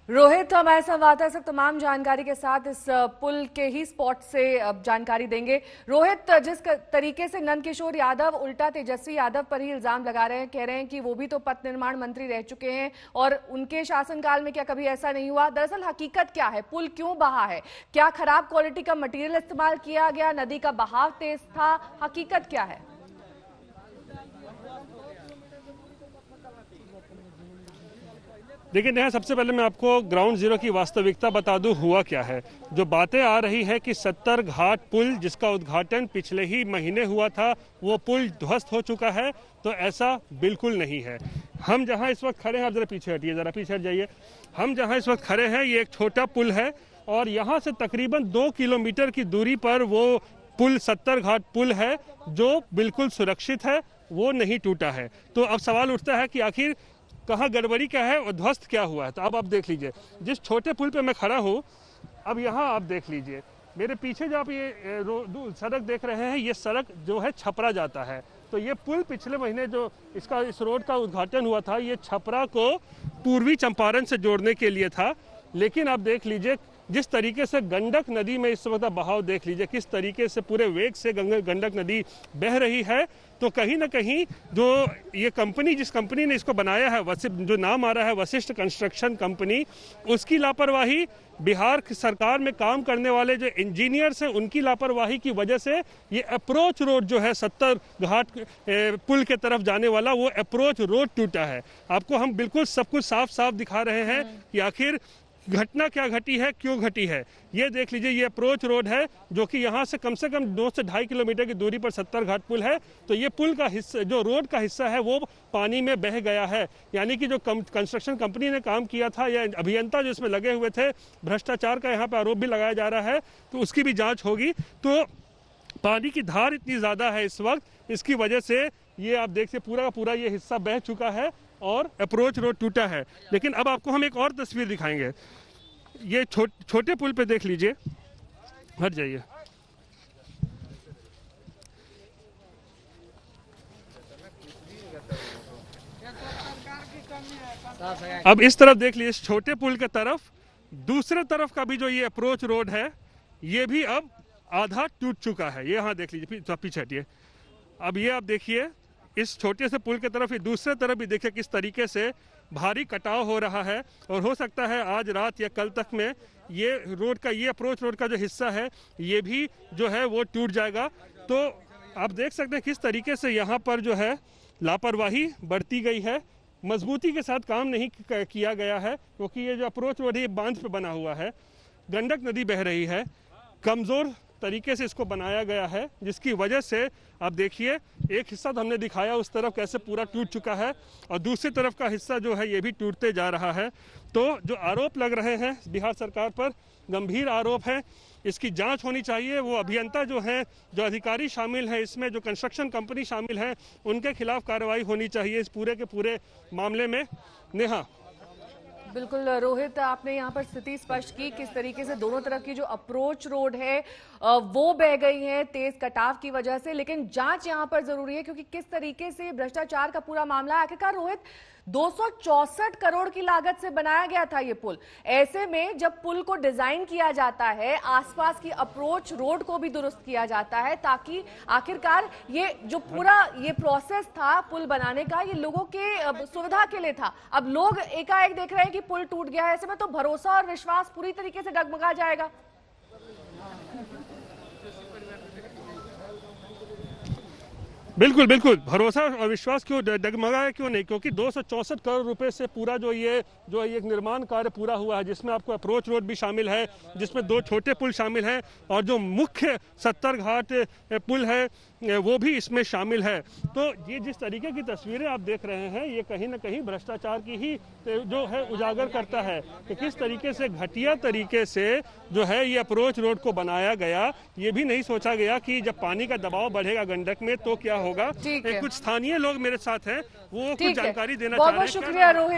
रोहित, हमारे संवाददाता इस वक्त तमाम जानकारी के साथ इस पुल के ही स्पॉट से जानकारी देंगे। रोहित, जिस तरीके से नंदकिशोर यादव उल्टा तेजस्वी यादव पर ही इल्जाम लगा रहे हैं, कह रहे हैं कि वो भी तो पथ निर्माण मंत्री रह चुके हैं और उनके शासनकाल में क्या कभी ऐसा नहीं हुआ? दरअसल हकीकत क्या है? पुल क्यों बहा है? क्या खराब क्वालिटी का मटीरियल इस्तेमाल किया गया? नदी का बहाव तेज था? हकीकत क्या है? देखिए नेहा, सबसे पहले मैं आपको ग्राउंड जीरो की वास्तविकता बता दूं हुआ क्या है। जो बातें आ रही है कि 70 घाट पुल जिसका उद्घाटन पिछले ही महीने हुआ था वो पुल ध्वस्त हो चुका है, तो ऐसा बिल्कुल नहीं है। हम जहां इस वक्त खड़े हैं, आप जरा पीछे हटिए, जरा पीछे हट जाइए। हम जहां इस वक्त खड़े हैं ये एक छोटा पुल है और यहाँ से तकरीबन 2 किलोमीटर की दूरी पर वो पुल 70 घाट पुल है जो बिल्कुल सुरक्षित है, वो नहीं टूटा है। तो अब सवाल उठता है कि आखिर कहाँ गड़बड़ी क्या है और ध्वस्त क्या हुआ है। तो अब आप देख लीजिए, जिस छोटे पुल पे मैं खड़ा हूँ, अब यहाँ आप देख लीजिए मेरे पीछे जो आप ये सड़क देख रहे हैं, ये सड़क जो है छपरा जाता है। तो ये पुल पिछले महीने जो इस रोड का उद्घाटन हुआ था, ये छपरा को पूर्वी चंपारण से जोड़ने के लिए था। लेकिन आप देख लीजिए जिस तरीके से गंडक नदी में इस वक्त बहाव देख लीजिए, किस तरीके से पूरे वेग से गंडक नदी बह रही है। तो कहीं ना कहीं जो ये कंपनी, जिस कंपनी ने इसको बनाया है, जो नाम आ रहा है वशिष्ठ कंस्ट्रक्शन कंपनी, उसकी लापरवाही, बिहार सरकार में काम करने वाले जो इंजीनियर्स हैं उनकी लापरवाही की वजह से ये अप्रोच रोड जो है 70 घाट पुल के तरफ जाने वाला, वो अप्रोच रोड टूटा है। आपको हम बिल्कुल सब कुछ साफ साफ दिखा रहे हैं कि आखिर घटना क्या घटी है, क्यों घटी है। ये देख लीजिए, ये अप्रोच रोड है जो कि यहाँ से कम 2 से 2.5 किलोमीटर की दूरी पर 70 घाट पुल है। तो ये पुल का हिस्सा, जो रोड का हिस्सा है, वो पानी में बह गया है। यानी कि जो कंस्ट्रक्शन कंपनी ने काम किया था, या अभियंता जो इसमें लगे हुए थे, भ्रष्टाचार का यहाँ पे आरोप भी लगाया जा रहा है, तो उसकी भी जाँच होगी। तो पानी की धार इतनी ज़्यादा है इस वक्त, इसकी वजह से ये आप देखिए पूरा का पूरा ये हिस्सा बह चुका है और अप्रोच रोड टूटा है। लेकिन अब आपको हम एक और तस्वीर दिखाएंगे। ये छोटे पुल पे देख लीजिए, हट जाइए। अब इस तरफ देख लीजिए, इस छोटे पुल के तरफ, दूसरे तरफ का भी जो ये अप्रोच रोड है, ये भी अब आधा टूट चुका है। ये यहाँ देख लीजिए, पीछे हटिए। अब ये आप देखिए, इस छोटे से पुल की तरफ, ये दूसरे तरफ भी देखिए किस तरीके से भारी कटाव हो रहा है। और हो सकता है आज रात या कल तक में ये रोड का, ये अप्रोच रोड का जो हिस्सा है, ये भी जो है वो टूट जाएगा। तो आप देख सकते हैं किस तरीके से यहाँ पर जो है लापरवाही बढ़ती गई है, मजबूती के साथ काम नहीं किया गया है। क्योंकि ये जो अप्रोच रोड है ये बांध पे बना हुआ है, गंडक नदी बह रही है, कमज़ोर तरीके से इसको बनाया गया है, जिसकी वजह से आप देखिए एक हिस्सा तो हमने दिखाया उस तरफ कैसे पूरा टूट चुका है और दूसरी तरफ का हिस्सा जो है ये भी टूटते जा रहा है। तो जो आरोप लग रहे हैं बिहार सरकार पर, गंभीर आरोप है, इसकी जांच होनी चाहिए। वो अभियंता जो हैं, जो अधिकारी शामिल हैं इसमें, जो कंस्ट्रक्शन कंपनी शामिल है, उनके खिलाफ कार्रवाई होनी चाहिए इस पूरे के पूरे मामले में। नेहा, बिल्कुल रोहित, आपने यहाँ पर स्थिति स्पष्ट की किस तरीके से दोनों तरफ की जो अप्रोच रोड है वो बह गई है तेज कटाव की वजह से। लेकिन जांच यहाँ पर जरूरी है क्योंकि किस तरीके से भ्रष्टाचार का पूरा मामला है। आखिरकार रोहित, 264 करोड़ की लागत से बनाया गया था ये पुल। ऐसे में जब पुल को डिजाइन किया जाता है, आसपास की अप्रोच रोड को भी दुरुस्त किया जाता है, ताकि आखिरकार ये जो पूरा ये प्रोसेस था पुल बनाने का, ये लोगों के सुविधा के लिए था। अब लोग एकाएक देख रहे हैं कि पुल टूट गया है, ऐसे में तो भरोसा और विश्वास पूरी तरीके से डगमगा जाएगा। बिल्कुल बिल्कुल, भरोसा और विश्वास क्यों डगमगाया, क्यों नहीं? क्योंकि 264 करोड़ रुपए से पूरा जो एक निर्माण कार्य पूरा हुआ है, जिसमें आपको अप्रोच रोड भी शामिल है, जिसमें 2 छोटे पुल शामिल हैं और जो मुख्य 70 घाट पुल है वो भी इसमें शामिल है। तो ये जिस तरीके की तस्वीरें आप देख रहे हैं, ये कहीं ना कहीं भ्रष्टाचार की ही जो है उजागर करता है कि किस तरीके से घटिया तरीके से जो है ये अप्रोच रोड को बनाया गया। ये भी नहीं सोचा गया कि जब पानी का दबाव बढ़ेगा गंडक में तो क्या होगा। कुछ स्थानीय लोग मेरे साथ हैं, वो कुछ जानकारी देना चाह रहे हैं। बहुत शुक्रिया रोहित।